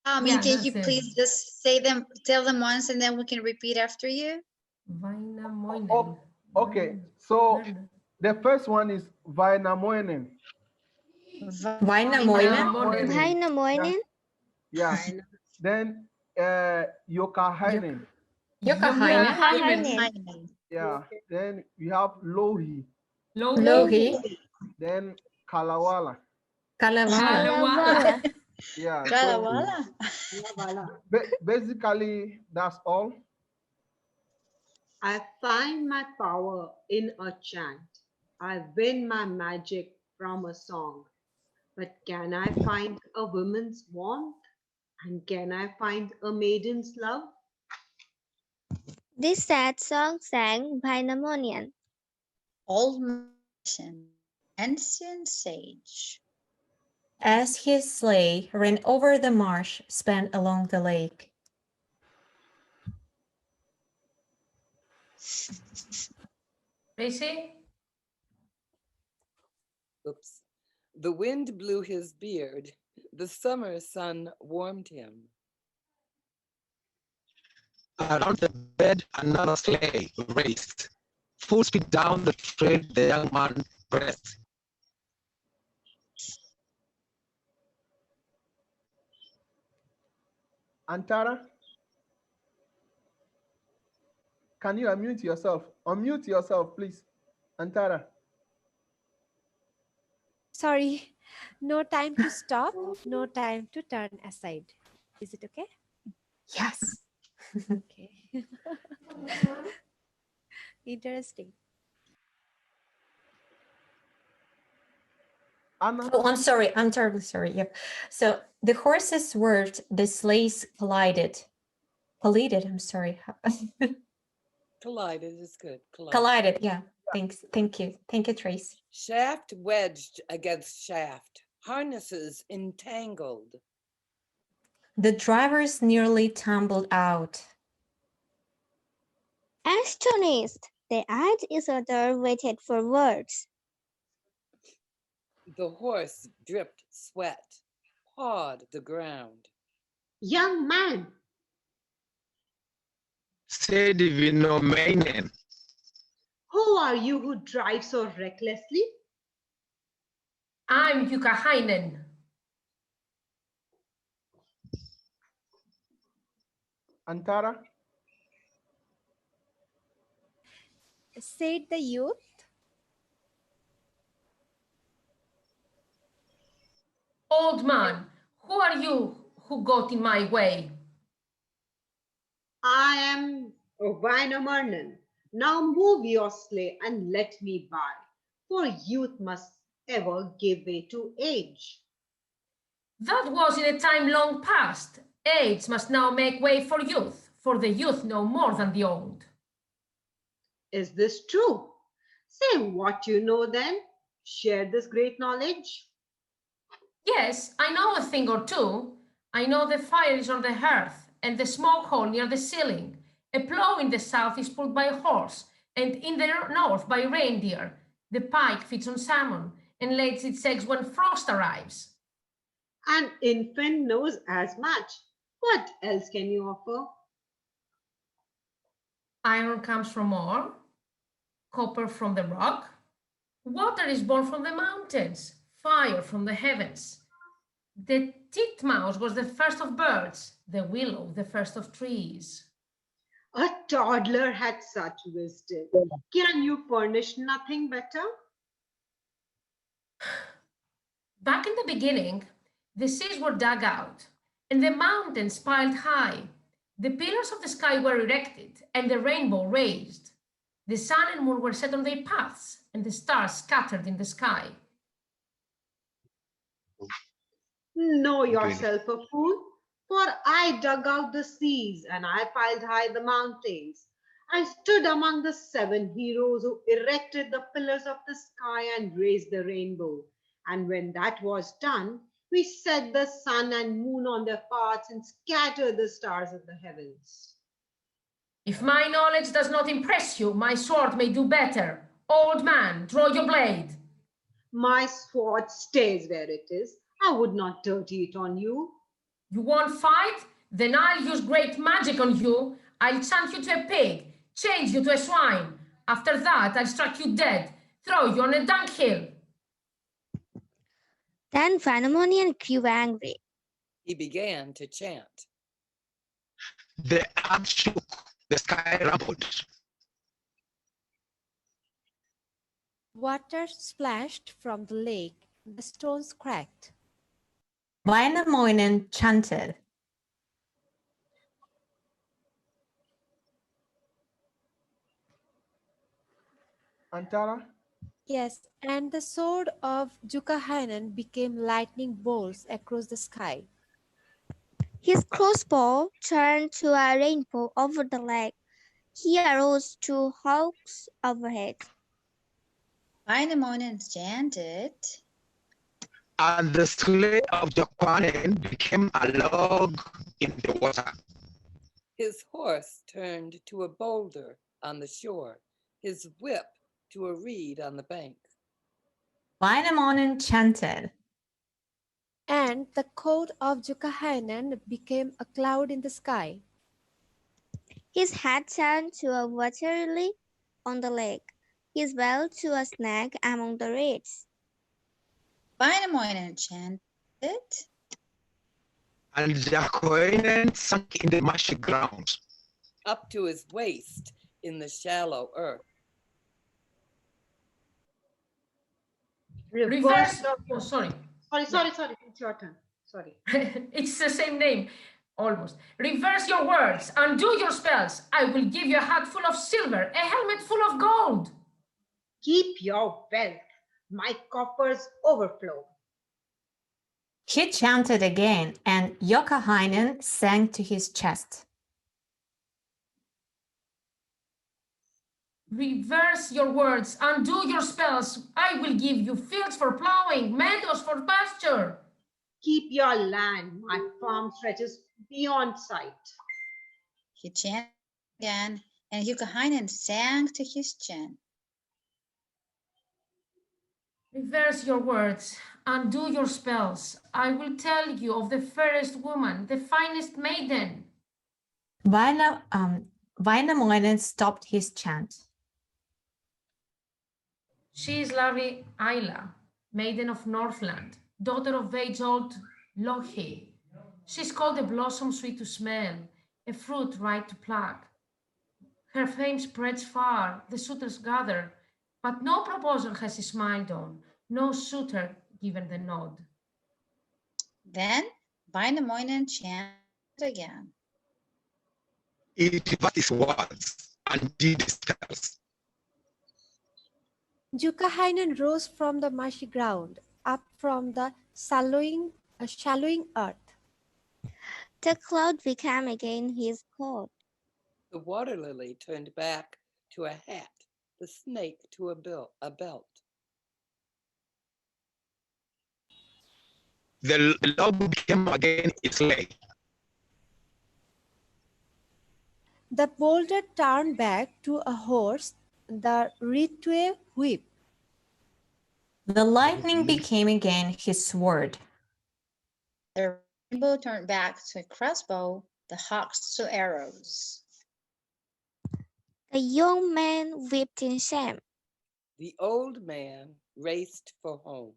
Can you please just tell them once, and then we can repeat after you? Vainamoinen. Oh, okay, so the first one is Vainamoinen. Vainamoinen. Vainamoinen. Yeah. Then Joukahainen. Joukahainen. Yeah. Then we have Lohi. Lohi. Then Kalevala. Kalevala. Yeah. Kalevala. Basically, that's all. I find my power in a chant. I win my magic from a song. But can I find a woman's warmth? And can I find a maiden's love? This sad song sang Vainamoinen. Old magician, ancient sage. As his sleigh ran over the marsh span along the lake. Tracy? Oops. The wind blew his beard. The summer sun warmed him. Around the bed, another sleigh raced. Full speed down the trail the young man pressed. Antara, can you unmute yourself? Unmute yourself, please. Antara. Sorry, no time to stop, no time to turn aside. Is it okay? Yes. Okay. Interesting. Anna. Oh, I'm sorry. I'm terribly sorry. Yep. So the horses swerved, the sleighs collided. Collided, I'm sorry. Collided is good. Collided, yeah. Thanks. Thank you. Thank you, Trace. Shaft wedged against shaft. Harnesses entangled. The drivers nearly tumbled out. Astonished, they eyed each other, waited for words. The horse dripped sweat, pawed the ground. Young man, Said Vainamoinen. who are you who drive so recklessly? I'm Joukahainen. Antara. Said the youth. Old man, who are you who got in my way? I am Vainamoinen. Now move your sleigh and let me by, for youth must ever give way to age. That was in a time long past. Age must now make way for the youth know more than the old. Is this true? Say what you know then. Share this great knowledge. Yes, I know a thing or two. I know the fire is on the hearth and the smoke hole near the ceiling. A plough in the south is pulled by a horse, and in the north by reindeer. The pike feeds on salmon and lays its eggs when frost arrives. An infant knows as much. What else can you offer? Iron comes from ore, copper from the rock, water is born from the mountains, fire from the heavens. The titmouse was the first of birds, the willow the first of trees. A toddler had such wisdom. Can you furnish nothing better? Back in the beginning, the seas were dug out and the mountains piled high. The pillars of the sky were erected and the rainbow raised. The sun and moon were set on their paths and the stars scattered in the sky. Know yourself a fool, for I dug out the seas and I piled high the mountains. I stood among the 7 heroes who erected the pillars of the sky and raised the rainbow. And when that was done, we set the sun and moon on their paths and scattered the stars in the heavens. If my knowledge does not impress you, my sword may do better. Old man, draw your blade. My sword stays where it is. I would not dirty it on you. You won't fight? Then I'll use great magic on you. I'll chant you to a pig, change you to a swine. After that, I'll strike you dead, throw you on a dunghill. Then Vainamoinen grew angry. He began to chant. The earth shook, the sky rumbled. Water splashed from the lake. The stones cracked. Vainamoinen chanted. Antara, Yes, and the sword of Joukahainen became lightning bolts across the sky. His crossbow turned to a rainbow over the lake. He arose 2 hawks overhead. Vainamoinen chanted. And the sleigh of Joukahainen became a log in the water. His horse turned to a boulder on the shore, his whip to a reed on the bank. Vainamoinen chanted. And the coat of Joukahainen became a cloud in the sky. His hat turned to a water lily on the lake. His belt to a snake among the reeds. Vainamoinen chanted. And Joukahainen sank in the marshy ground. Up to his waist in the shallow earth. Reverse. Oh, sorry. Sorry. It's your turn. Sorry. It's the same name, almost. Reverse your words, undo your spells. I will give you a hat full of silver, a helmet full of gold. Keep your wealth. My coffers overflow. He chanted again, and Joukahainen sank to his chest. Reverse your words, undo your spells. I will give you fields for plowing, meadows for pasture. Keep your land. My farm stretches beyond sight. He chanted again, and Joukahainen sank to his chin. Reverse your words, undo your spells. I will tell you of the fairest woman, the finest maiden. Vainamoinen stopped his chant. She is lovely Isla, maiden of Northland, daughter of age-old Lohi. She's called a blossom sweet to smell, a fruit ripe to pluck. Her fame spreads far, the suitors gather, but no proposal has he smiled on, no suitor given the nod. Then Vainamoinen chanted again. It reversed his words and did his spells. Joukahainen rose from the marshy ground, up from the shallowing earth. The cloud became again his coat. The water lily turned back to a hat, the snake to a belt. The log became again a sleigh. The boulder turned back to a horse, the reed to a whip. The lightning became again his sword. The rainbow turned back to a crossbow, the hawks to arrows. The young man wept in shame. The old man raced for home.